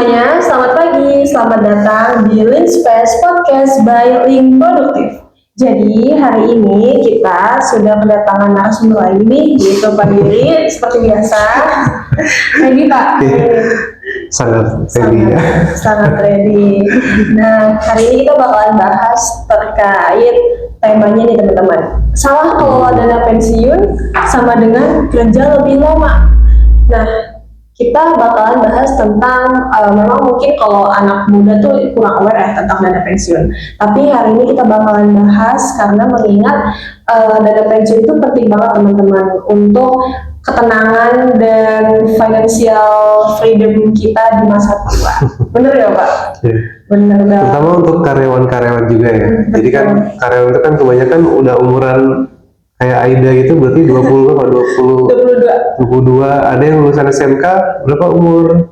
semuanya, selamat pagi, selamat datang di Lean Space Podcast by Link Produktif. Jadi hari ini kita sudah kedatangan narasumber lagi nih, yaitu Pak Diri, seperti biasa. Ready Pak? Sangat ready ya. Sangat ready. Nah, hari ini kita bakalan bahas terkait temanya nih teman-teman. Salah kelola dana pensiun sama dengan kerja lebih lama. Nah, kita bakalan bahas tentang memang mungkin kalau anak muda tuh kurang aware ya tentang dana pensiun. Tapi hari ini kita bakalan bahas karena mengingat dana pensiun itu penting banget teman-teman untuk ketenangan dan financial freedom kita di masa tua. Bener ya Pak? Ya. Bener banget. Terutama untuk karyawan-karyawan juga ya. Jadi kan karyawan itu kan kebanyakan udah umuran kayak Aida gitu, berarti 20 apa 22. Ada yang lulusan SMK berapa umur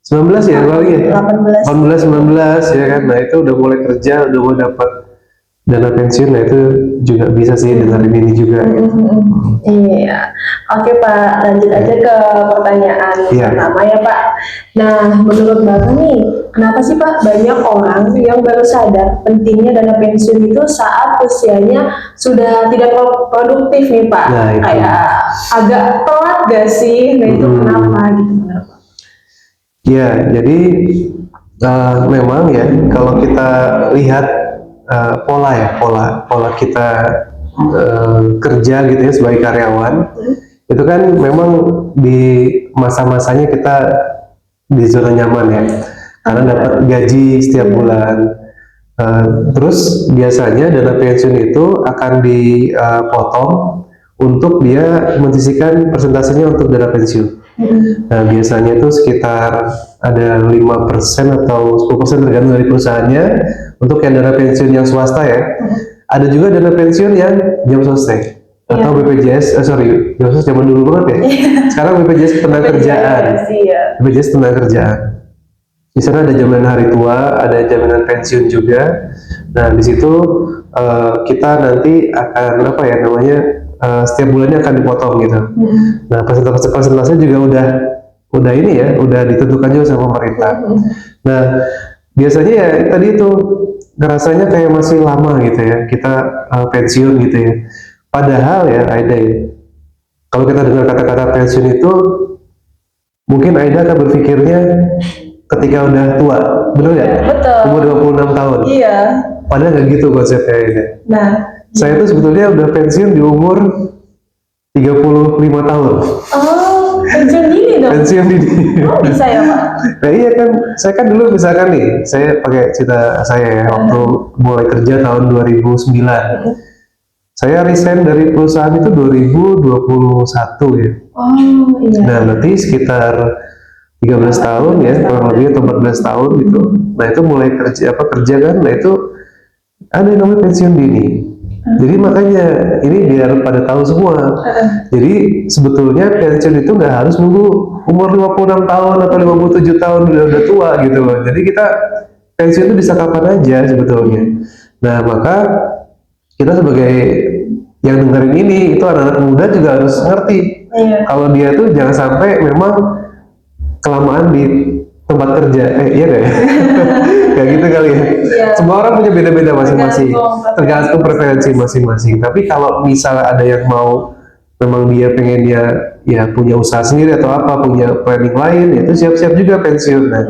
19 ya kali ya? 18 19 ya kan. Nah, itu udah mulai kerja, udah mau dapat dana pensiun. Nah, itu juga bisa sih dengerin ini juga. Iya. Oke Pak, lanjut aja ke pertanyaan pertama ya Pak. Nah, menurut Bapak nih, kenapa sih Pak banyak orang yang baru sadar pentingnya dana pensiun itu saat usianya sudah tidak produktif nih Pak? Nah, kayak agak telat gak sih? Nah itu kenapa gitu menurut Pak? Ya, jadi memang ya kalau kita lihat pola kita kerja gitu ya sebagai karyawan, itu kan memang di masa-masanya kita di zona nyaman ya, karena dapat gaji setiap bulan. Terus biasanya dana pensiun itu akan dipotong untuk dia menyisihkan persentasenya untuk dana pensiun. Nah, biasanya itu sekitar ada 5% atau 10% tergantung dari perusahaannya untuk yang dana pensiun yang swasta ya. Ada juga dana pensiun yang jam sostek atau BPJS, BPJS zaman dulu banget ya. Sekarang BPJS Ketenagakerjaan. BPJS Ketenagakerjaan. Di sana ada jaminan hari tua, ada jaminan pensiun juga. Nah, di situ kita nanti akan setiap bulannya akan dipotong gitu. Nah, persentase juga udah ini ya, udah ditentukan juga sama pemerintah. Nah, biasanya ya tadi itu ngerasanya kayak masih lama gitu ya kita pensiun gitu ya. Padahal ya Aida ya, kalau kita dengar kata-kata pensiun itu mungkin Aida akan berpikirnya ketika udah tua, bener nggak? Betul. Umur 26 tahun. Iya. Padahal nggak gitu konsepnya ini. Nah, saya tuh sebetulnya udah pensiun di umur 35 tahun. Oh, pensiun dini dong? Pensiun dini. Oh, bisa ya Pak? Nah iya kan, saya kan dulu misalkan nih, saya pakai cerita saya ya, waktu mulai kerja tahun 2009. Saya resign dari perusahaan itu 2021 ya. Oh iya. Nah nanti sekitar 13 tahun ya, kurang lebih atau 14 tahun gitu. Nah itu mulai kerja kan, nah itu ada yang namanya pensiun dini. Jadi makanya ini biar pada tahu semua. Jadi sebetulnya pensiun itu nggak harus nunggu umur 56 tahun atau 57 tahun udah tua gitu loh. Jadi kita pensiun itu bisa kapan aja sebetulnya. Nah maka kita sebagai yang dengerin ini, itu anak-anak muda juga harus ngerti. Kalau dia tuh jangan sampai memang kelamaan di tempat kerja, iya gak ya? Kayak gitu kali ya. Semua orang punya beda-beda masing-masing, tergantung preferensi masing-masing. Tapi kalau misalnya ada yang mau, memang dia pengen ya punya usaha sendiri atau apa, punya planning lain, itu siap-siap juga pensiun. Nah,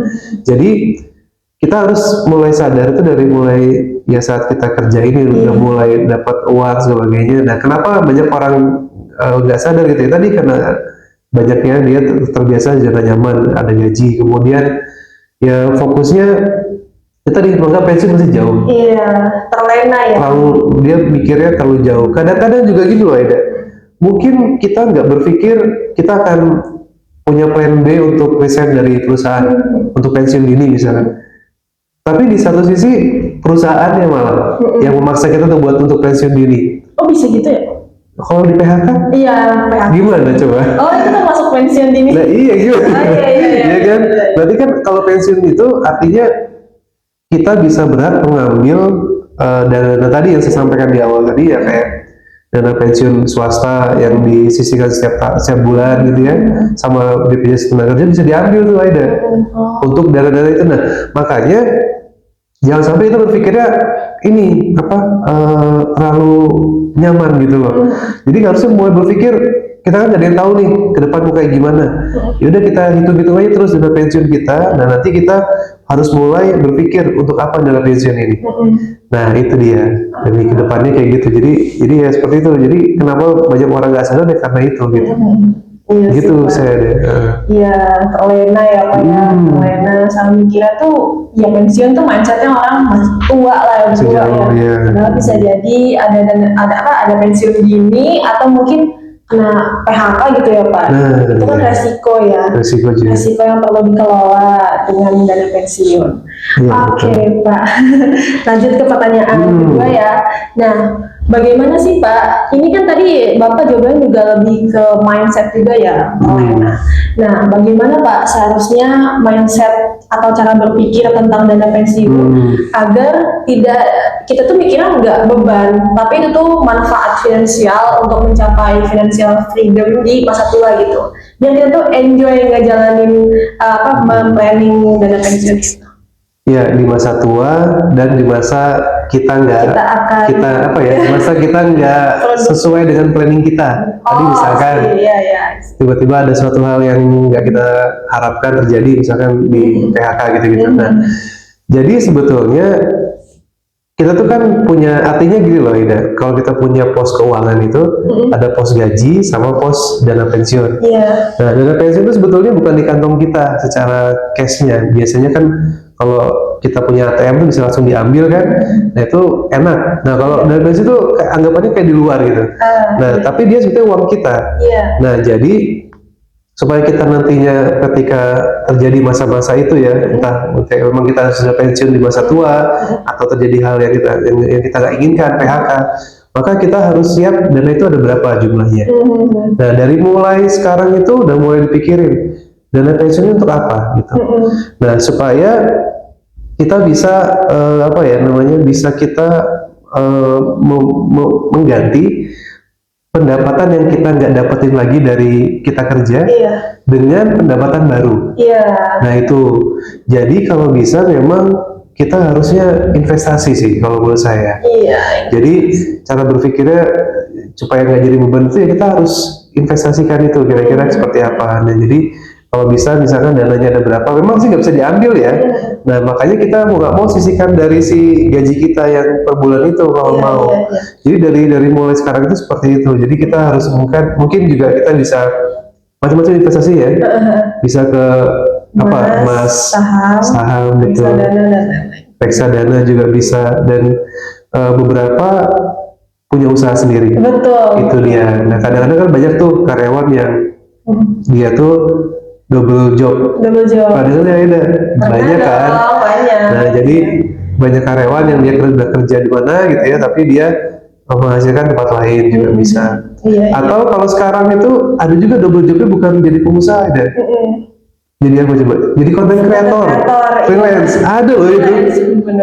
jadi kita harus mulai sadar itu dari mulai ya saat kita kerja ini udah mulai dapat uang sebagainya. Nah, kenapa banyak orang nggak sadar gitu ya? Tadi karena banyaknya dia terbiasa zona nyaman, ada gaji, kemudian ya fokusnya ya tadi menganggap pensiun masih jauh. Iya, terlena ya. Dia mikirnya terlalu jauh. Kadang-kadang juga gitu loh Aida. Mungkin kita nggak berpikir kita akan punya plan B untuk resign dari perusahaan untuk pensiun dini misalnya. Tapi di satu sisi perusahaannya malah yang memaksa kita tuh buat untuk pensiun dini. Oh bisa gitu ya? Kalau di PHK? Iya, PHK. Gimana coba? Oh itu kan masuk pensiun dini. Nah iya gitu. Iya kan? Berarti kan kalau pensiun itu artinya kita bisa berhak mengambil dana tadi yang saya sampaikan di awal tadi ya, kayak dana pensiun swasta yang disisihkan setiap bulan gitu ya, sama BPJS Tenaga Kerja bisa diambil tuh Aida untuk dana-dana itu. Nah, makanya jangan sampai kita berpikirnya ini apa terlalu nyaman gitu loh. Jadi harusnya mulai berpikir, kita kan nggak ada yang tahu nih ke depan mau kayak gimana. Yaudah kita hitung-hitung aja terus dana pensiun kita. Nah nanti kita harus mulai berpikir untuk apa dana pensiun ini. Nah itu dia. Demi ke depannya kayak gitu. Jadi ya seperti itu. Jadi kenapa banyak orang nggak sadar ya karena itu gitu. Iya Gitu sih, Pak. saya deh. Iya, terlena ya Pak ya, terlena sama mikirnya tuh, ya pensiun tuh mindsetnya orang masih tua lah, yang tua ya. Sejauh ya. Padahal bisa jadi ada pensiun dini atau mungkin kena PHK gitu ya Pak. Nah, Itu kan iya. resiko ya. Resiko juga. Resiko yang perlu dikelola dengan dana pensiun. Iya, Oke Pak, lanjut ke pertanyaan kedua ya. Nah, bagaimana sih Pak? Ini kan tadi Bapak jawabannya juga lebih ke mindset juga ya. Nah, bagaimana Pak seharusnya mindset atau cara berpikir tentang dana pensiun agar tidak, kita tuh mikirnya nggak beban, tapi itu tuh manfaat finansial untuk mencapai financial freedom di masa tua gitu. Biar kita tuh enjoy ngejalanin planning dana pensiun itu. Ya di masa tua dan di masa kita di masa kita nggak sesuai dengan planning kita. Tadi misalkan tiba-tiba ada suatu hal yang nggak kita harapkan terjadi, misalkan di PHK gitu-gitu. Nah, jadi sebetulnya kita tuh kan punya, artinya gini loh Ida, kalau kita punya pos keuangan itu ada pos gaji sama pos dana pensiun. Nah dana pensiun itu sebetulnya bukan di kantong kita secara cashnya. Biasanya kan kalau kita punya ATM tuh bisa langsung diambil kan, nah itu enak. Nah kalau dana pensiun itu anggapannya kayak di luar gitu. Nah tapi dia sebetulnya uang kita. Nah jadi supaya kita nantinya ketika terjadi masa-masa itu ya, entah kayak memang kita sudah pensiun di masa tua atau terjadi hal yang kita nggak inginkan, PHK, maka kita harus siap dana itu ada berapa jumlahnya. Nah dari mulai sekarang itu udah mulai dipikirin dana pensiun untuk apa gitu. Nah supaya kita bisa bisa kita mengganti pendapatan yang kita nggak dapetin lagi dari kita kerja dengan pendapatan baru. Nah itu, jadi kalau bisa memang kita harusnya investasi sih kalau menurut saya. Jadi cara berpikirnya supaya nggak jadi beban itu ya kita harus investasikan itu kira-kira seperti apa. Nah jadi kalau bisa misalkan dananya ada berapa, memang sih nggak bisa diambil ya. Nah makanya kita mau nggak mau sisihkan dari si gaji kita yang per bulan itu kalau mau. Jadi dari mulai sekarang itu seperti itu. Jadi kita harus mungkin juga kita bisa macam-macam investasi ya. Bisa ke emas, saham gitu. Reksadana juga bisa, dan beberapa punya usaha sendiri. Itu dia. Nah kadang-kadang kan banyak tuh karyawan yang dia tuh double job. Padahal ya ada banyak kan. Nah jadi banyak karyawan yang dia kerja di mana gitu ya, tapi dia menghasilkan tempat lain juga bisa. Atau kalau sekarang itu ada juga double jobnya bukan jadi pengusaha ada. Jadi apa coba? Jadi content creator, freelance. Ada loh itu.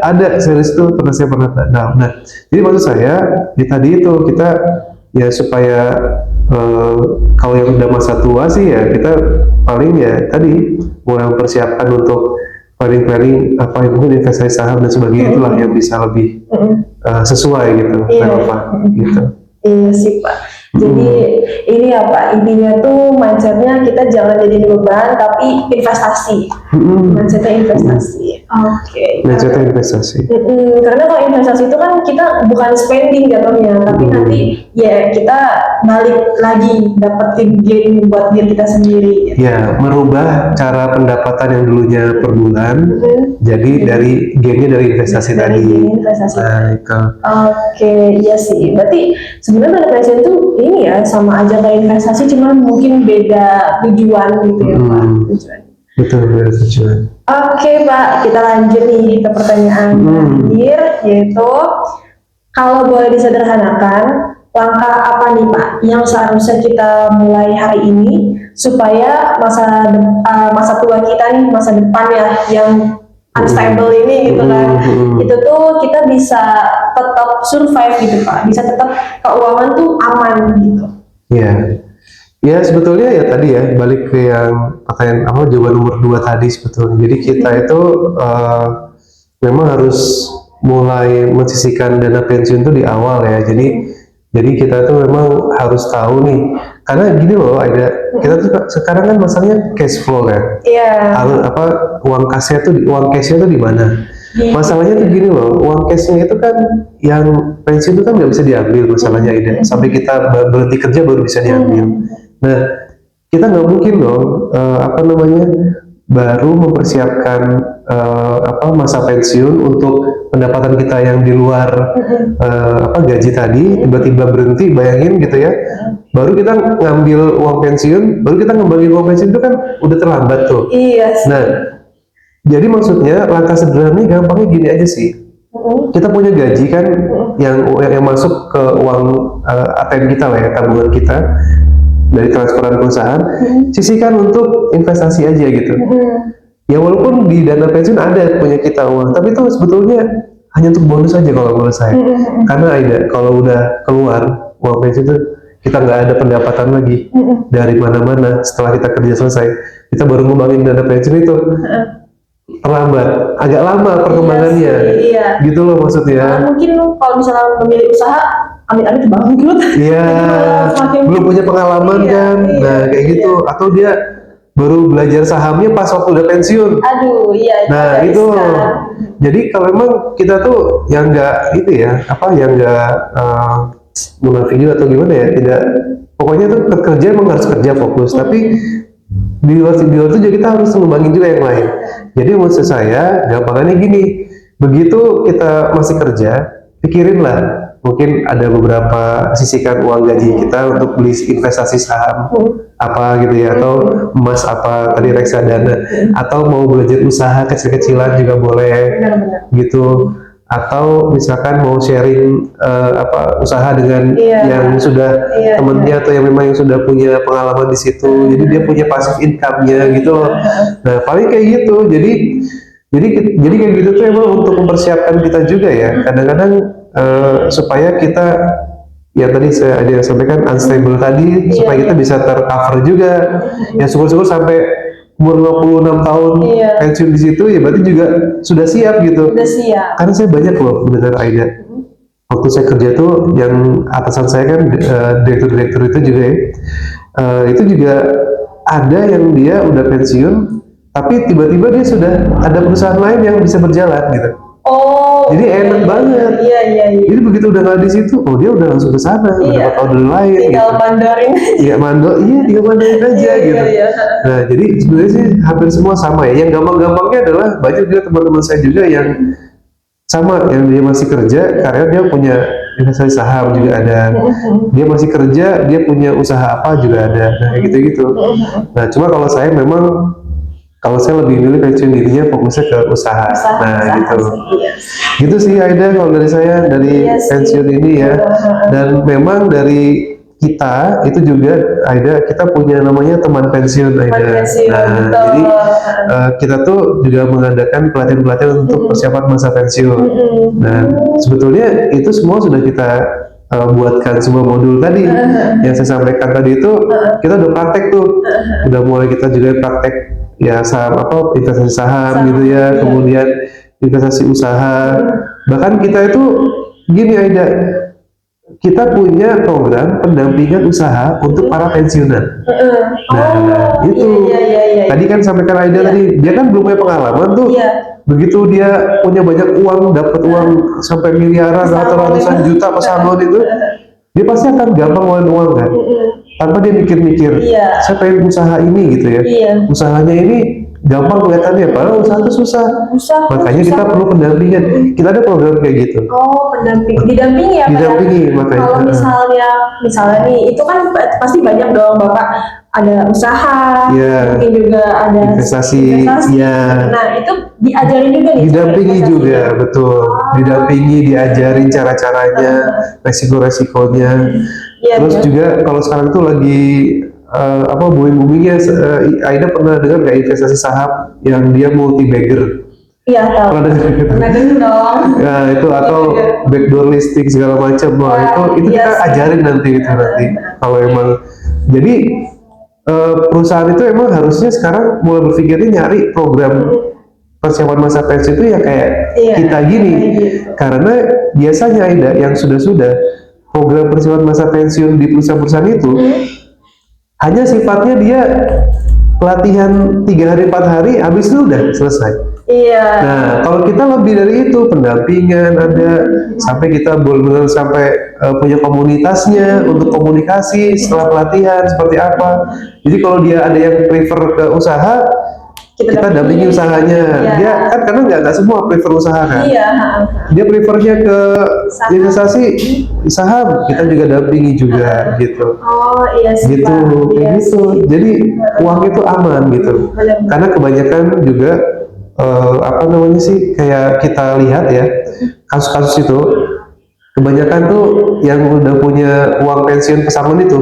Ada series itu saya pernah tahu. Nah jadi maksud saya tadi itu kita ya supaya kalau yang udah masa tua sih ya kita paling ya tadi mulai mempersiapkan untuk planning apa yang mungkin investasi saham dan sebagainya, itulah yang bisa lebih sesuai gitu, relevan gitu. Iya sih Pak. Jadi ini ya Pak, intinya tuh mindsetnya kita jangan jadi beban tapi investasi. Mindsetnya investasi. Mindsetnya investasi. Karena kalau investasi itu kan kita bukan spending jatuhnya, tapi nanti ya kita balik lagi dapetin gain buat diri kita sendiri. Gitu. Ya, merubah cara pendapatan yang dulunya per bulan jadi dari gainnya dari investasi tadi. Nah, itu. Iya sih. Berarti sebenarnya dana pensiun itu ini ya sama aja kayak investasi, cuman mungkin beda tujuan gitu ya Pak. Betul, beda tujuan. Oke Pak, kita lanjut nih ke pertanyaan terakhir, yaitu kalau boleh disederhanakan, langkah apa nih Pak yang seharusnya kita mulai hari ini supaya masa tua kita nih, masa depan ya, yang unstable ini gitu kan. Itu tuh kita bisa tetap survive gitu Pak, bisa tetap keuangan tuh aman gitu. Iya. Ya sebetulnya ya tadi ya balik ke yang pertanyaan apa jawaban nomor 2 tadi sebetulnya. Jadi kita itu memang harus mulai mensisihkan dana pensiun itu di awal ya. Jadi kita tuh memang harus tahu nih, karena gini loh, kita tuh sekarang kan masalahnya cash flow kan. Iya. Harus apa uang cashnya tuh di mana? Masalahnya tuh gini loh, uang cashnya itu kan yang pensiun itu kan nggak bisa diambil masalahnya Ida. Sampai kita berhenti kerja baru bisa diambil. Nah, kita nggak mungkin dong apa namanya baru mempersiapkan masa pensiun untuk pendapatan kita yang di luar gaji tadi tiba-tiba berhenti, bayangin gitu ya. Baru kita ngambil uang pensiun, baru kita ngembangin uang pensiun itu kan udah terlambat tuh. Iya. Nah, jadi maksudnya langkah sederhananya gampangnya gini aja sih. Kita punya gaji kan yang masuk ke uang ATM kita lah ya, tabungan kita dari transferan perusahaan, sisihkan untuk investasi aja gitu. Ya walaupun di dana pensiun ada punya kita uang, tapi itu sebetulnya hanya untuk bonus aja kalau menurut saya. Karena kalau udah keluar uang pensiun itu kita nggak ada pendapatan lagi dari mana-mana setelah kita kerja selesai, kita baru ngembangin dana pensiun itu terlambat, agak lama perkembangannya. Iya. Gitu loh maksudnya. Mungkin kalau misalnya memilih usaha amit-amit bangkrut. Iya, belum punya pengalaman kan. Nah, kayak gitu. Atau dia baru belajar sahamnya pas waktu udah pensiun. Aduh, iya. Nah, itu. Jadi kalau memang kita tuh yang enggak itu ya, yang enggak munafik juga atau gimana ya, tidak, pokoknya tuh kerja emang harus kerja fokus, tapi di luar itu juga kita harus mengembangin juga yang lain. Jadi maksud saya, gampangannya gini, begitu kita masih kerja, pikirinlah mungkin ada beberapa sisihkan uang gaji kita untuk beli investasi saham apa gitu ya, atau emas apa tadi reksadana, atau mau belajar usaha kecil-kecilan juga boleh. Gitu, atau misalkan mau sharing usaha dengan yang sudah temennya atau yang memang yang sudah punya pengalaman di situ, jadi dia punya passive income-nya gitu loh. Nah paling kayak gitu, jadi kayak gitu tuh emang untuk mempersiapkan kita juga ya, kadang-kadang supaya kita ya tadi saya ada sampaikan unstable tadi, supaya kita bisa tercover juga ya, syukur-syukur sampai umur 56 tahun pensiun di situ ya, berarti juga sudah siap gitu. Sudah siap. Karena saya banyak loh mendengar Aida. Waktu saya kerja tuh yang atasan saya kan direktur-direktur itu juga ya, itu juga ada yang dia udah pensiun tapi tiba-tiba dia sudah ada perusahaan lain yang bisa berjalan gitu. Oh, jadi enak banget. Iya. Jadi begitu udah nggak di situ, oh dia udah langsung ke sana, udah dapat order lain. Tinggal mandarin. Iya tinggal mandarin aja gitu. Nah jadi sebenarnya sih hampir semua sama ya. Yang gampang-gampangnya adalah banyak juga teman-teman saya juga yang sama, yang dia masih kerja karena dia punya investasi saham juga ada. Dia masih kerja, dia punya usaha apa juga ada. Nah kayak gitu-gitu. Nah cuma kalau saya lebih milih pensiun dirinya fokusnya ke usaha. Gitu. Gitu sih Aida kalau dari saya, dari pensiun ini ya. Dan memang dari kita itu juga Aida, kita punya namanya teman pensiun Aida. Jadi kita tuh juga mengadakan pelatihan-pelatihan untuk persiapan masa pensiun. Dan sebetulnya itu semua sudah kita buatkan sebuah modul tadi yang saya sampaikan tadi itu, kita udah praktek tuh, udah mulai kita juga praktek ya saham investasi saham gitu ya, kemudian investasi usaha, bahkan kita itu gini Aida, kita punya program pendampingan usaha untuk para pensiunan. Itu tadi kan sampaikan Aida tadi, dia kan belum punya pengalaman tuh. Begitu dia punya banyak uang, dapat uang sampai miliaran atau ratusan juta pesangon itu, dia pasti akan gampang ngeluarin uang kan, tanpa dia mikir-mikir, saya pengen usaha ini gitu ya. Usahanya ini gampang kelihatannya, padahal usaha itu susah. Makanya kita perlu pendampingan. Kita ada program kayak gitu. Oh, didampingi ya Pak? Didampingi, makanya. Kalau misalnya nih, itu kan pasti banyak dong Bapak, ada usaha, mungkin juga ada investasi. Nah itu diajarin juga nih. Didampingi juga, betul. Didampingi, diajarin cara-caranya, resiko-resikonya. Terus juga kalau sekarang tuh lagi booming-boomingnya, Aida pernah dengar nggak investasi saham yang dia multi bagger? Iya tahu. Pernah dengar gitu? Pernah dengar dong. Nah itu atau backdoor listing segala macam, wah itu Iya kita sih. ajarin nanti itu nanti kalau emang jadi perusahaan itu emang harusnya sekarang mulai berpikirnya nyari program persiapan masa pensiun itu ya kayak Iya, kita gini, kayak gitu. karena biasanya ada yang sudah program persiapan masa pensiun di perusahaan-perusahaan itu hanya sifatnya dia pelatihan 3 hari 4 hari habis itu udah selesai. Iya. Nah, kalau kita lebih dari itu, pendampingan ada, sampai kita benar-benar sampai punya komunitasnya untuk komunikasi setelah pelatihan seperti apa. Jadi kalau dia ada yang prefer ke usaha, kita dampingi usahanya. Iya. Dia kan karena nggak semua prefer usaha kan. Iya. Dia prefernya ke investasi saham, kita juga dampingi juga gitu. Oh iya sih Gitu, Pak. kayak Iya gitu. sih. Jadi uang itu aman gitu. Benar. Karena kebanyakan juga apa namanya sih, kayak kita lihat ya kasus-kasus itu kebanyakan tuh yang udah punya uang pensiun pesangon itu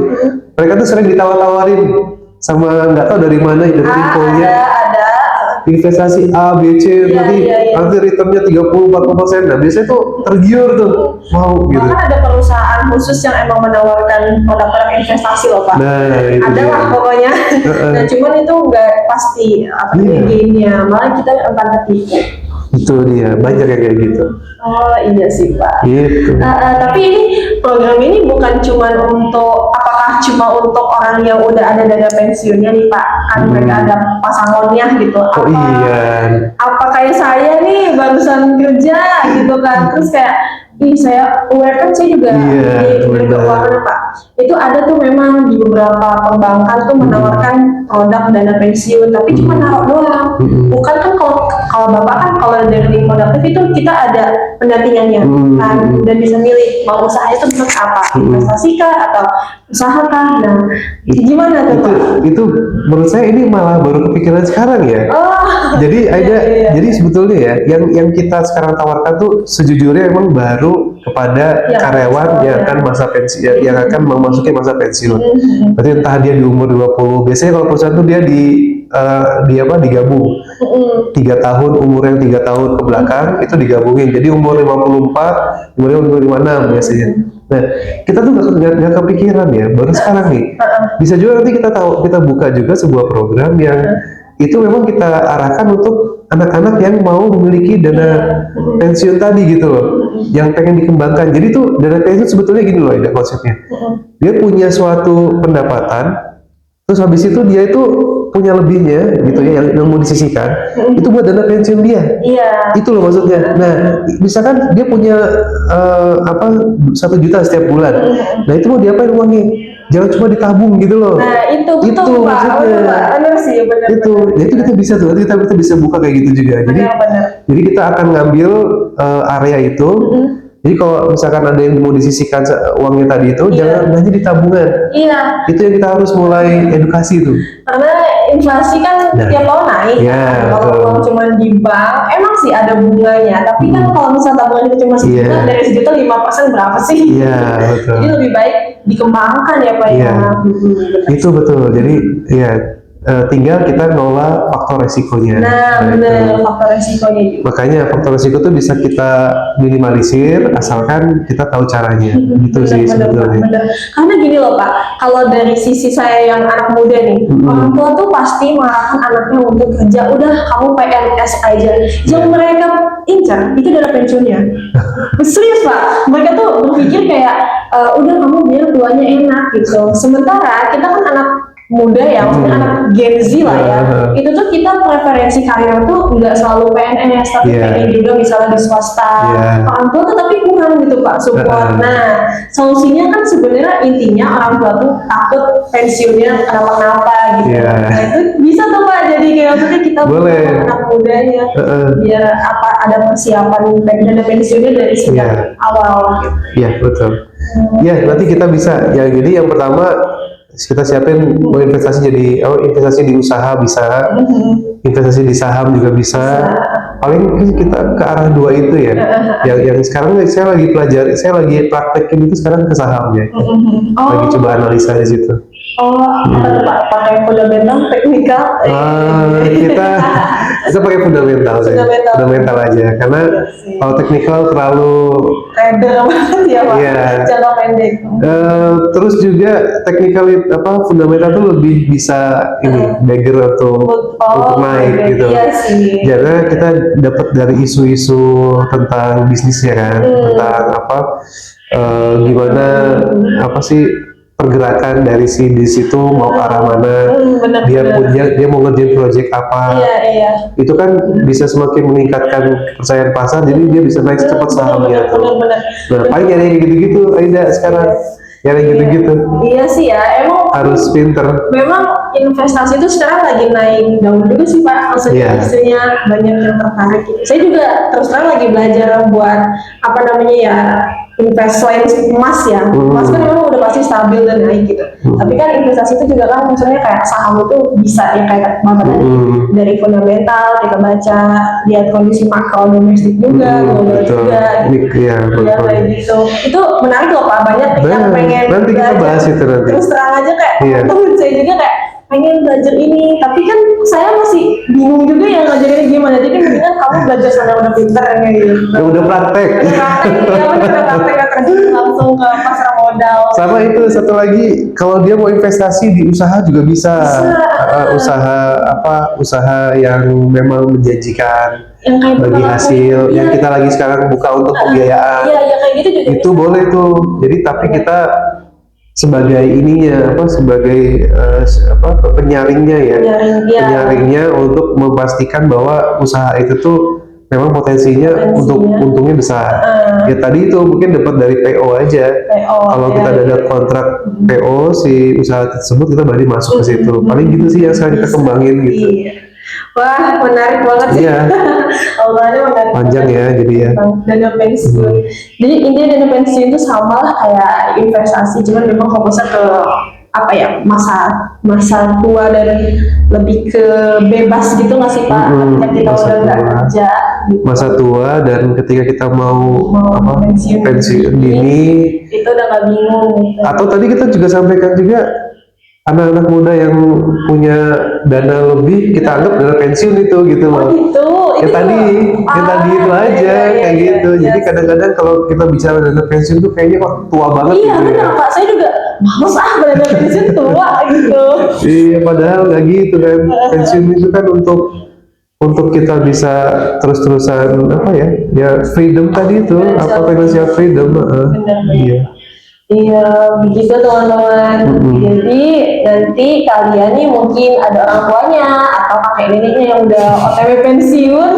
mereka tuh sering ditawar-tawarin sama nggak tahu dari mana itu infonya Ada. investasi A, B, C, nanti returnnya 30-40%. Nah biasanya tuh tergiur tuh mau gitu. Bahkan ada perusahaan khusus yang emang menawarkan produk-produk investasi loh Pak. Nah itu Ada dia. lah pokoknya. Nah cuman itu nggak pasti apa gainnya, malah kita rentan ketipu. Itu dia, banyak yang kayak gitu. Oh iya sih Pak. Gitu. Tapi ini program ini bukan cuma untuk, apakah cuma untuk orang yang udah ada dana pensiunnya nih Pak? Kan mereka ada pasangonnya gitu. Oh iya. Apa kayak saya nih barusan kerja gitu kan, terus kayak saya aware kan saya juga di keuangan Pak. Itu ada tuh memang di beberapa perbankan tuh menawarkan produk dana pensiun, tapi cuma naruh doang. Bukan kan kalau Bapak kan kalau dari produktif itu kita ada pendampingannya kan, dan bisa milih mau usahanya itu bentuk apa, investasi kah atau usaha kah. Nah gimana tuh Pak? Itu menurut saya ini malah baru kepikiran sekarang ya. Jadi jadi sebetulnya ya yang kita sekarang tawarkan tuh sejujurnya emang baru kepada karyawan yang akan masa pensiun, yang akan memasuki masa pensiun. Berarti entah dia di umur 20, biasanya kalau perusahaan tuh dia digabung 3 tahun, umur yang 3 tahun ke belakang itu digabungin, jadi umur 54, umur 56 biasanya. Nah kita tuh nggak kepikiran ya, baru sekarang nih. Bisa juga nanti kita buka juga sebuah program yang itu memang kita arahkan untuk anak-anak yang mau memiliki dana pensiun tadi gitu loh, yang pengen dikembangkan. Jadi tuh dana pensiun sebetulnya gini loh ada konsepnya. Dia punya suatu pendapatan, terus habis itu dia itu punya lebihnya gitu ya, yang mau disisihkan itu buat dana pensiun dia. Iya. Itu loh maksudnya. Nah, misalkan dia punya 1 juta setiap bulan. Nah, itu mau diapain uangnya? Jangan cuma ditabung gitu loh. Nah, itu betul Pak. Maksudnya. Benar sih, benar. Itu kita bisa tuh, nanti kita bisa buka kayak gitu juga. Jadi kita akan ngambil area itu. Jadi kalau misalkan ada yang mau disisihkan uangnya tadi itu, jangan belanja di tabungan. Iya. Itu yang kita harus mulai edukasi tuh. Karena inflasi kan tiap tahun naik. Kalau uang cuma di bank, emang sih ada bunganya. Tapi kan kalau misalnya tabungan itu cuma sejuta, dari sejuta 5% berapa sih? Iya, betul. Jadi lebih baik dikembangkan ya Pak ya. Itu betul. Jadi ya tinggal kita ngelola faktor resikonya. Nah, benar, faktor resikonya juga. Makanya faktor resiko itu bisa kita minimalisir asalkan kita tahu caranya. Gitu sih sebetulnya. Karena gini loh Pak, kalau dari sisi saya yang anak muda nih, orang tua tuh pasti mengarahkan anaknya untuk kerja. Udah kamu PNS aja. Yang mereka incar itu adalah pensiunnya. Serius Pak, mereka tuh berpikir kayak udah kamu biar tuanya enak gitu. Sementara kita kan anak muda ya, maksudnya anak Gen Z lah ya, itu tuh kita preferensi karir tuh nggak selalu PNS, tapi pengen juga misalnya di swasta. Orang tua tuh tapi kurang gitu Pak support. Nah solusinya kan sebenarnya intinya orang tua tuh takut pensiunnya kenapa-napa gitu. Nah itu bisa tuh Pak, jadi kayak maksudnya kita buat anak mudanya biar ada persiapan dana pensiunnya dari sejak awal gitu. Iya betul. Ya nanti kita bisa ya, jadi yang pertama kita siapin mau investasi investasi di usaha bisa, investasi di saham juga bisa. Paling kita ke arah 2 itu ya. Yang sekarang saya lagi pelajari, saya lagi praktekin itu sekarang ke sahamnya. Lagi coba analisa di situ. Oh, apa tuh Pak? Pakai fundamental, teknikal? Kita pakai fundamental sih, fundamental aja, karena sih. kalau teknikal terlalu Trader banget ya Pak, Iya. jangka pendek. terus juga teknikal fundamental tuh lebih bisa ini dagger untuk naik gitu. Iya sih. Karena kita dapat dari isu-isu tentang bisnisnya kan, tentang apa gimana apa sih pergerakan dari di situ mau ke arah mana, Bener, dia mau ngerjain project apa, Iya. itu kan bisa semakin meningkatkan kepercayaan pasar, jadi dia bisa naik cepat sahamnya tuh. Bener. Nah paling nyari yang gitu-gitu Aida sekarang, nyari yang gitu-gitu Iya sih ya, emang harus pinter. memang investasi itu sekarang lagi naik daun juga sih Pak, maksudnya Iya. istrinya banyak yang tertarik gitu. Saya juga terus terang lagi belajar buat apa namanya ya, invest selain emas ya. Emas kan memang udah pasti stabil dan naik gitu. Tapi kan investasi itu juga kan maksudnya kayak saham itu bisa ya kayak Bapak tadi dari fundamental kita baca, lihat kondisi makro domestik juga, global juga. Iya, Ya kayak gitu. Itu menarik loh Pak, banyak yang pengen nanti kita belajar. bahas itu nanti. Terus terang aja kayak Iya. temen saya juga kayak pengen belajar ini, tapi kan saya masih bingung juga ya ngajarinnya gimana. Jadi mendingan kamu belajar sana udah pinter kayak gitu. Udah praktek. Udah praktek, ya bener udah praktek gak terjun langsung ke pasar modal. Sama itu satu lagi, kalau dia mau investasi di usaha juga bisa. Usaha yang memang menjanjikan Yang kayak bagi bukan hasil aku, yang iya. kita lagi sekarang buka untuk pembiayaan. Iya kayak gitu juga. Itu boleh tuh. Jadi tapi kita sebagai ininya sebagai penyaringnya ya, penyaringnya untuk memastikan bahwa usaha itu tuh memang potensinya untuk untungnya besar. Ya tadi itu mungkin dapat dari PO aja. Kalau kita dapat kontrak PO si usaha tersebut, kita berarti masuk ke situ. Paling gitu sih yang sekarang kita kembangin gitu. Iya. Wah, menarik banget sih. Iya. Awalnya menarik Panjang banget. ya jadi ya. Dana pensiun. Jadi intinya dana pensiun itu sama lah kayak investasi, cuman memang fokusnya ke apa ya, masa tua dan lebih ke bebas gitu nggak sih Pak? Ketika kita Masa udah nggak tua. kerja. Gitu. Masa tua dan ketika kita mau pensiun Iya. dini, Itu udah nggak bingung gitu. atau tadi kita juga sampaikan juga anak-anak muda yang punya dana lebih, kita anggap dana pensiun itu gitu loh. Gitu. Yang tadi itu aja kayak gitu. Iya. Jadi kadang-kadang kalau kita bicara dana pensiun tuh kayaknya kok tua banget Iya gitu benar ya. Pak, saya juga males dana pensiun tua gitu. Iya, padahal nggak gitu kan. Pensiun itu kan untuk kita bisa terus-terusan apa ya freedom tadi itu, financial freedom. Iya. Iya, begitu teman-teman. Jadi nanti kalian nih mungkin ada orang tuanya atau kakek neneknya yang udah OTW pensiun.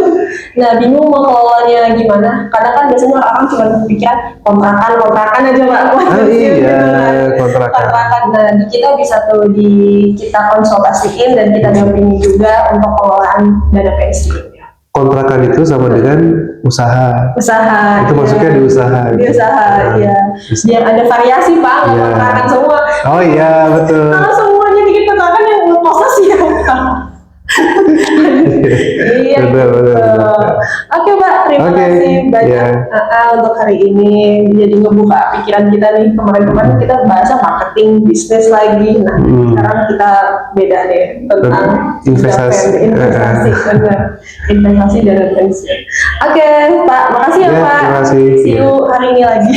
Nah, bingung mau kelolanya gimana. Kadang kan biasanya orang cuma berpikiran kontrakan aja Pak. Kontrakan. Nah, kita bisa tuh kita konsultasiin dan kita dampingi juga untuk pengelolaan dana pensiun. Kontrakan itu sama dengan usaha. Itu masuknya di usaha. Di usaha, iya. Biar ada variasi Pak, nggak kontrakan semua. Oh iya, betul. Kalau semuanya bikin kontrakan yang ngekosnya siapa? Iya. Benar. Oke Pak, terima kasih banyak untuk hari ini. Jadi ngebuka pikiran kita nih. Kemarin kita bahasa marketing, bisnis lagi. Nah, sekarang kita beda deh tentang investasi, benar. Investasi dana pensiun. Oke Pak, makasih ya Pak. Terima kasih. See you hari ini lagi.